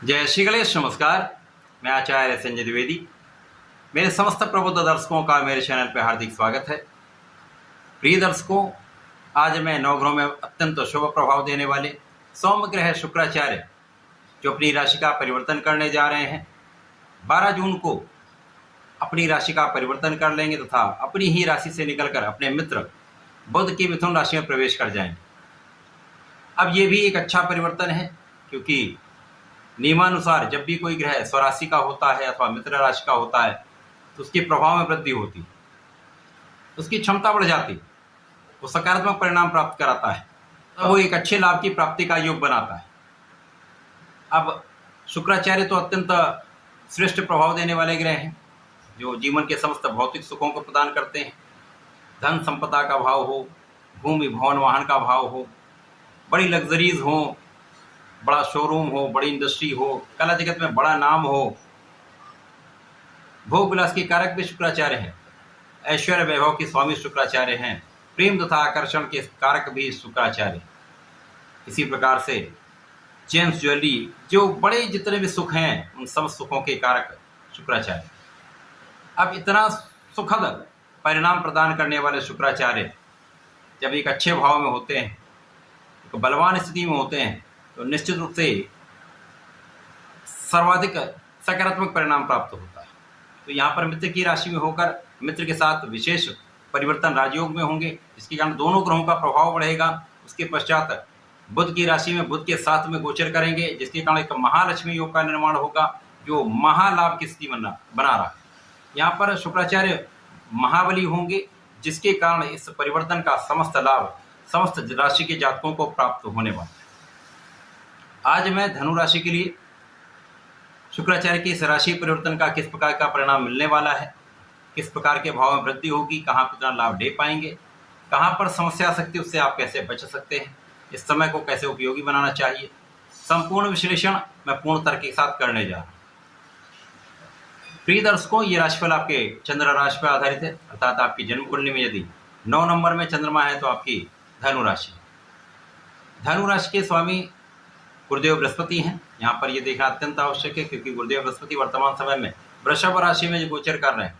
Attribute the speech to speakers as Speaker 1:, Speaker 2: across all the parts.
Speaker 1: जय श्री गणेश। नमस्कार, मैं आचार्य संजय द्विवेदी। मेरे समस्त प्रबुद्ध दर्शकों का मेरे चैनल पर हार्दिक स्वागत है। प्रिय दर्शकों, आज मैं नवग्रहों में अत्यंत शुभ प्रभाव देने वाले सौम्य ग्रह शुक्राचार्य जो अपनी राशि का परिवर्तन करने जा रहे हैं, 12 जून को अपनी राशि का परिवर्तन कर लेंगे तथा अपनी ही राशि से निकलकर अपने मित्र बुध की मिथुन राशि में प्रवेश कर जाएंगे। अब ये भी एक अच्छा परिवर्तन है, क्योंकि नियमानुसार जब भी कोई ग्रह स्वराशि का होता है अथवा मित्र राशि का होता है तो उसके प्रभाव में वृद्धि होती है, उसकी क्षमता बढ़ जाती, वो सकारात्मक परिणाम प्राप्त कराता है, तो वो एक अच्छे लाभ की प्राप्ति का योग बनाता है। अब शुक्राचार्य तो अत्यंत श्रेष्ठ प्रभाव देने वाले ग्रह हैं, जो जीवन के समस्त भौतिक सुखों को प्रदान करते हैं। धन संपदा का भाव हो, भूमि भवन वाहन का भाव हो, बड़ी लग्जरीज हो, बड़ा शोरूम हो, बड़ी इंडस्ट्री हो, कला जगत में बड़ा नाम हो, भोग विलास के कारक भी शुक्राचार्य हैं, ऐश्वर्य वैभव के स्वामी शुक्राचार्य हैं, प्रेम तथा आकर्षण के कारक भी शुक्राचार्य। इसी प्रकार से जेम्स ज्वेलरी, जो बड़े जितने भी सुख हैं उन सब सुखों के कारक शुक्राचार्य। अब इतना सुखद परिणाम प्रदान करने वाले शुक्राचार्य जब एक अच्छे भाव में होते हैं, एक बलवान स्थिति में होते हैं, तो निश्चित रूप से सर्वाधिक सकारात्मक परिणाम प्राप्त होता है। तो यहाँ पर मित्र की राशि में होकर मित्र के साथ विशेष परिवर्तन राजयोग में होंगे, जिसके कारण दोनों ग्रहों का प्रभाव बढ़ेगा। उसके पश्चात बुध की राशि में बुध के साथ में गोचर करेंगे, जिसके कारण एक महालक्ष्मी योग का निर्माण होगा, जो महालाभ की स्थिति बना रहा है। यहाँ पर शुक्राचार्य महाबली होंगे, जिसके कारण इस परिवर्तन का समस्त लाभ समस्त राशि के जातकों को प्राप्त होने वाला है। आज मैं धनु राशि के लिए शुक्राचार्य की इस राशि परिवर्तन का किस प्रकार का परिणाम मिलने वाला है, किस प्रकार के भाव में वृद्धि होगी, कहाँ कितना लाभ ले पाएंगे, कहाँ पर समस्या आ सकती है, उससे आप कैसे बच सकते हैं, इस समय को कैसे उपयोगी बनाना चाहिए, संपूर्ण विश्लेषण मैं पूर्ण तर्क के साथ करने जा रहा हूँ। प्रिय दर्शकों, ये राशिफल आपके चंद्र राशि पर आधारित है, अर्थात आपकी जन्म कुंडली में यदि 9 नंबर में चंद्रमा है तो आपकी धनु राशि। धनु राशि के स्वामी गुरुदेव बृहस्पति हैं। यहाँ पर ये देखना अत्यंत आवश्यक है, क्योंकि गुरुदेव बृहस्पति वर्तमान समय में वृषभ राशि में जो गोचर कर रहे हैं,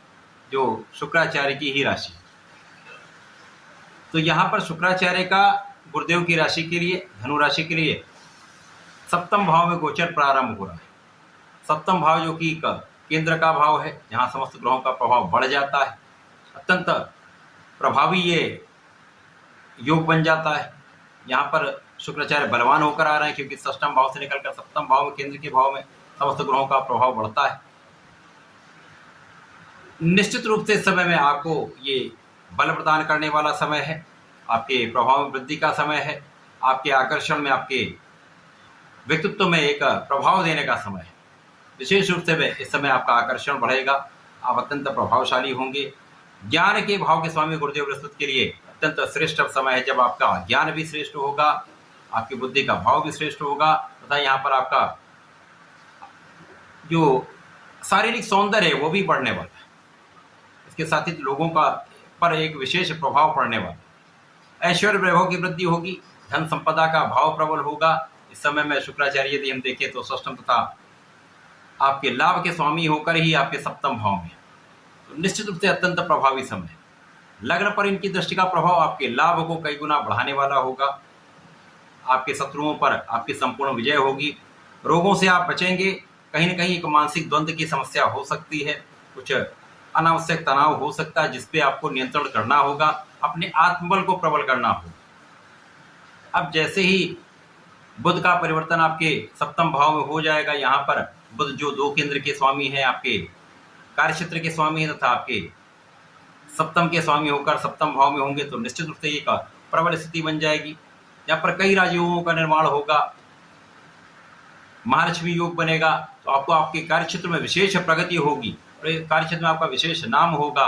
Speaker 1: जो शुक्राचार्य की ही राशि। तो यहाँ पर शुक्राचार्य का गुरुदेव की राशि के लिए, धनु राशि के लिए सप्तम भाव में गोचर प्रारंभ हो रहा है। सप्तम भाव जो कि केंद्र का भाव है, जहाँ समस्त ग्रहों का प्रभाव बढ़ जाता है, अत्यंत प्रभावी ये योग बन जाता है। यहाँ पर शुक्राचार्य बलवान होकर आ रहे हैं, क्योंकि षष्ठम भाव से निकलकर सप्तम भाव में, केंद्र के भाव में समस्त ग्रहों का प्रभाव बढ़ता है। निश्चित रूप से इस समय में आपको ये बल प्रदान करने वाला समय है, आपके प्रभाव में वृद्धि का समय है, आपके आकर्षण में, आपके व्यक्तित्व में एक प्रभाव देने का समय है। विशेष रूप से इस समय आपका आकर्षण बढ़ेगा, आप अत्यंत प्रभावशाली होंगे। ज्ञान के भाव के स्वामी गुरुदेव बृहस्पति के लिए अत्यंत श्रेष्ठ समय है, जब आपका ज्ञान भी श्रेष्ठ होगा, आपकी बुद्धि का भाव भी श्रेष्ठ होगा, तथा यहाँ पर आपका जो शारीरिक सौंदर्य है वो भी बढ़ने वाला है। इसके साथ ही लोगों का पर एक विशेष प्रभाव पड़ने वाला है। ऐश्वर्य वैभव की वृद्धि होगी, धन संपदा का भाव प्रबल होगा। इस समय में शुक्राचार्य यदि हम देखें तो षष्ठम तथा आपके लाभ के स्वामी होकर ही आपके सप्तम भाव में, तो निश्चित रूप से अत्यंत प्रभावी समय। लग्न पर इनकी दृष्टि का प्रभाव आपके लाभ को कई गुना बढ़ाने वाला होगा। आपके शत्रुओं पर आपकी संपूर्ण विजय होगी। रोगों से आप बचेंगे। कहीं न कहीं एक मानसिक द्वंद्व की समस्या हो सकती है, कुछ अनावश्यक तनाव हो सकता है, जिस पे आपको नियंत्रण करना होगा, अपने आत्मबल को प्रबल करना होगा। अब जैसे ही बुध का परिवर्तन आपके सप्तम भाव में हो जाएगा, यहाँ पर बुध जो 2 केंद्र के स्वामी हैं, आपके कार्यक्षेत्र के स्वामी हैं तथा आपके सप्तम के स्वामी होकर सप्तम भाव में होंगे, तो निश्चित रूप से एक प्रबल स्थिति बन जाएगी। यहाँ पर कई राजयोगों का निर्माण होगा, महालक्ष्मी योग बनेगा, तो आपको आपके कार्यक्षेत्र में विशेष प्रगति होगी, कार्यक्षेत्र में आपका विशेष नाम होगा,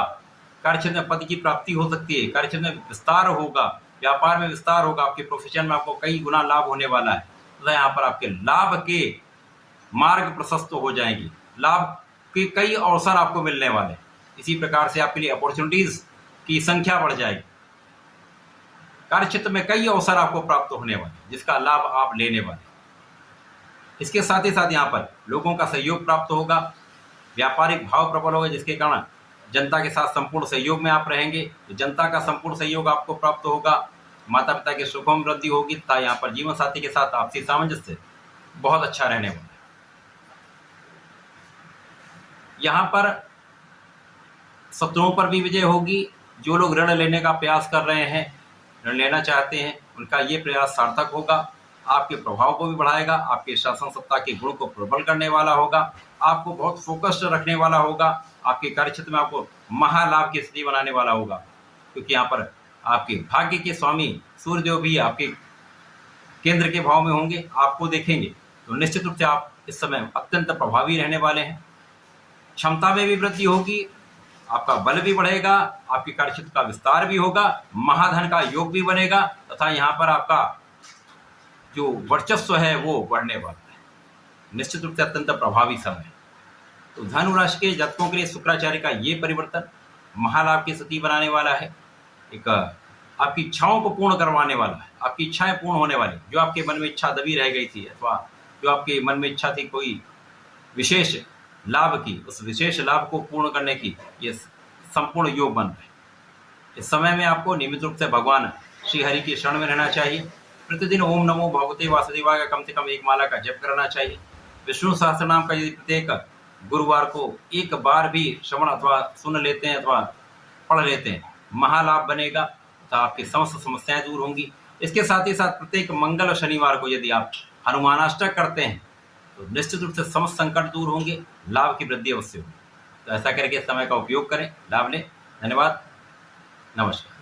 Speaker 1: कार्यक्षेत्र में पद की प्राप्ति हो सकती है, कार्यक्षेत्र में विस्तार होगा, व्यापार में विस्तार होगा, आपके प्रोफेशन में आपको कई गुना लाभ होने वाला है। तो यहाँ पर आपके लाभ के मार्ग प्रशस्त हो जाएंगे, लाभ के कई अवसर आपको मिलने वाले। इसी प्रकार से आपके लिए अपॉर्चुनिटीज की संख्या बढ़ जाएगी। कार्यक्षेत्र में कई अवसर आपको प्राप्त होने वाले, जिसका लाभ आप लेने वाले। इसके साथ ही साथ यहाँ पर लोगों का सहयोग प्राप्त होगा, व्यापारिक भाव प्रबल होगा, जिसके कारण जनता के साथ संपूर्ण सहयोग में आप रहेंगे। तो जनता का संपूर्ण सहयोग आपको प्राप्त होगा, माता पिता के सुखों में वृद्धि होगी तथा यहाँ पर जीवन साथी के साथ आपसी सामंजस्य बहुत अच्छा रहने वाला है। यहाँ पर शत्रुओं पर भी विजय होगी। जो लोग ऋण लेने का प्रयास कर रहे हैं, ऋण लेना चाहते हैं, उनका ये प्रयास सार्थक होगा। आपके प्रभाव को भी बढ़ाएगा, आपके शासन सत्ता के गुण को प्रबल करने वाला होगा, आपको बहुत फोकस्ड रखने वाला होगा, आपके कार्यक्षेत्र में आपको महालाभ की स्थिति बनाने वाला होगा। क्योंकि यहाँ पर आपके भाग्य के स्वामी सूर्यदेव भी आपके केंद्र के भाव में होंगे, आपको देखेंगे, तो निश्चित रूप से आप इस समय अत्यंत प्रभावी रहने वाले हैं। क्षमता में भी वृद्धि होगी, आपका बल भी बढ़ेगा, आपके कार्यक्षेत्र का विस्तार भी होगा, महाधन का योग भी बनेगा तथा यहाँ पर आपका जो वर्चस्व है वो बढ़ने वाला है। निश्चित रूप से अत्यंत प्रभावी समय। तो धनु राशि के जातकों के लिए शुक्राचार्य का ये परिवर्तन महालाभ की स्थिति बनाने वाला है। एक आपकी इच्छाओं को पूर्ण करवाने वाला है, आपकी इच्छाएं पूर्ण होने वाली। जो आपके मन में इच्छा दबी रह गई थी अथवा जो आपके मन में इच्छा थी कोई विशेष लाभ की, उस विशेष लाभ को पूर्ण करने की ये संपूर्ण योग बन रहे हैं। इस समय में आपको नियमित रूप से भगवान श्री हरि के शरण में रहना चाहिए। प्रतिदिन ओम नमो भगवते वासुदेवाय का कम से कम एक माला का जप करना चाहिए। विष्णु सहस्त्रनाम का यदि प्रत्येक गुरुवार को एक बार भी श्रवण अथवा सुन लेते हैं अथवा पढ़ लेते हैं, महालाभ बनेगा तथा आपकी समस्त समस्याएं दूर होंगी। इसके साथ ही साथ प्रत्येक मंगल और शनिवार को यदि आप हनुमानाष्टक करते हैं तो निश्चित रूप से समस्त संकट दूर होंगे, लाभ की वृद्धि अवश्य होगी। तो ऐसा करके समय का उपयोग करें, लाभ लें। धन्यवाद, नमस्कार।